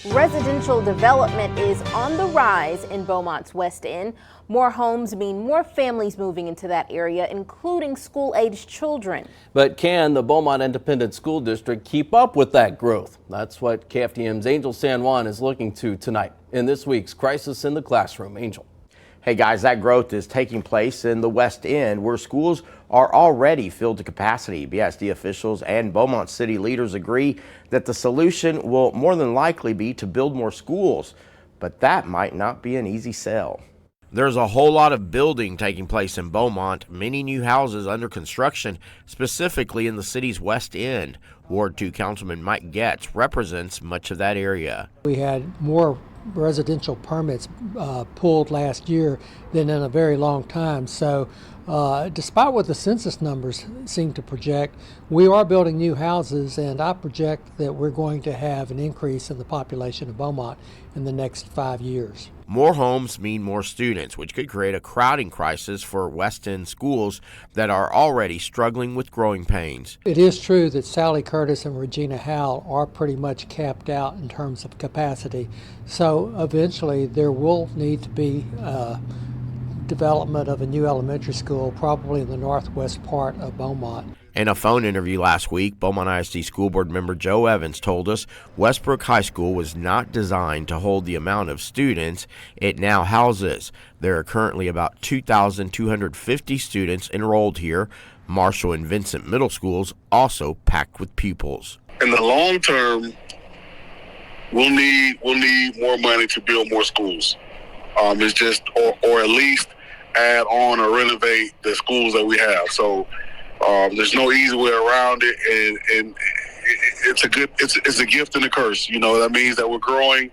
Residential development is on the rise in Beaumont's West End. More homes mean more families moving into that area, including school-aged children. But can the Beaumont Independent School District keep up with that growth? That's what KFDM's Angel San Juan is looking to tonight in this week's Crisis in the Classroom. Angel. Hey guys, that growth is taking place in the West End, where schools are already filled to capacity. BISD officials and Beaumont city leaders agree that the solution will more than likely be to build more schools, but that might not be an easy sell. There's a whole lot of building taking place in Beaumont, many new houses under construction, specifically in the city's West End. Ward 2 Councilman Mike Getz represents much of that area. We had more residential permits pulled last year than in a very long time. So despite what the census numbers seem to project, we are building new houses, and I project that we're going to have an increase in the population of Beaumont in the next 5 years. More homes mean more students, which could create a crowding crisis for West End schools that are already struggling with growing pains. It is true that Sally Curtis and Regina Howell are pretty much capped out in terms of capacity. So eventually there will need to be development of a new elementary school, probably in the northwest part of Beaumont. In a phone interview last week, Beaumont ISD School Board member Joe Evans told us Westbrook High School was not designed to hold the amount of students it now houses. There are currently about 2,250 students enrolled here. Marshall and Vincent middle schools also packed with pupils. In the long term, we'll need more money to build more schools. It's just, or at least add on or renovate the schools that we have. So there's no easy way around it, and it's a gift and a curse. You know, that means that we're growing,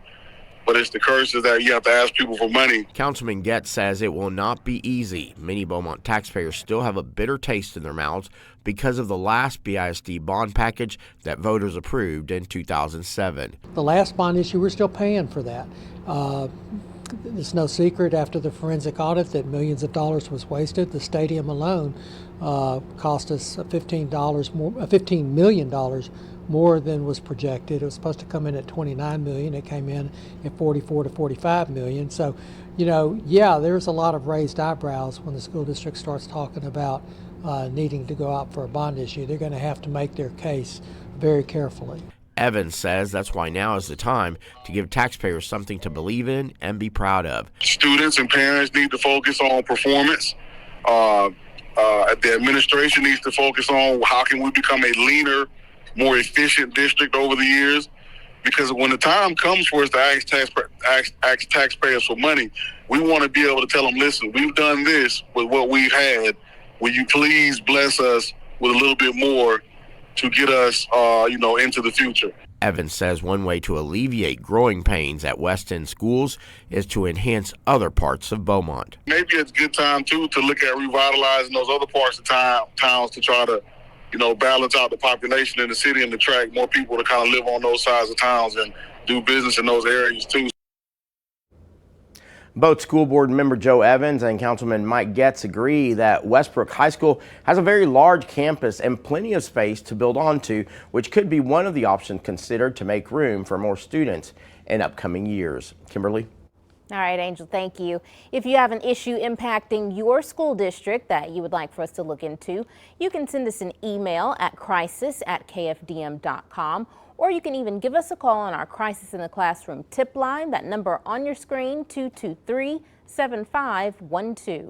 but it's the curse is that you have to ask people for money. Councilman Getz says it will not be easy. Many Beaumont taxpayers still have a bitter taste in their mouths because of the last BISD bond package that voters approved in 2007. The last bond issue, we're still paying for that. It's no secret after the forensic audit that millions of dollars was wasted. The stadium alone cost us $15 million more than was projected. It was supposed to come in at $29 million. It came in at $44 to $45 million. So, you know, yeah, there's a lot of raised eyebrows when the school district starts talking about needing to go out for a bond issue. They're going to have to make their case very carefully. Evans says that's why now is the time to give taxpayers something to believe in and be proud of. Students and parents need to focus on performance. The administration needs to focus on how can we become a leaner, more efficient district over the years. Because when the time comes for us to ask taxpayers for money, we want to be able to tell them, listen, we've done this with what we've had. Will you please bless us with a little bit more to get us, into the future? Evans says one way to alleviate growing pains at West End schools is to enhance other parts of Beaumont. Maybe it's a good time, too, to look at revitalizing those other parts of towns to try to, balance out the population in the city and attract more people to kind of live on those sides of towns and do business in those areas, too. Both school board member Joe Evans and Councilman Mike Getz agree that Westbrook High School has a very large campus and plenty of space to build onto, which could be one of the options considered to make room for more students in upcoming years. Kimberly? All right, Angel, thank you. If you have an issue impacting your school district that you would like for us to look into, you can send us an email at crisis@kfdm.com. Or you can even give us a call on our Crisis in the Classroom tip line. That number on your screen, 223-7512.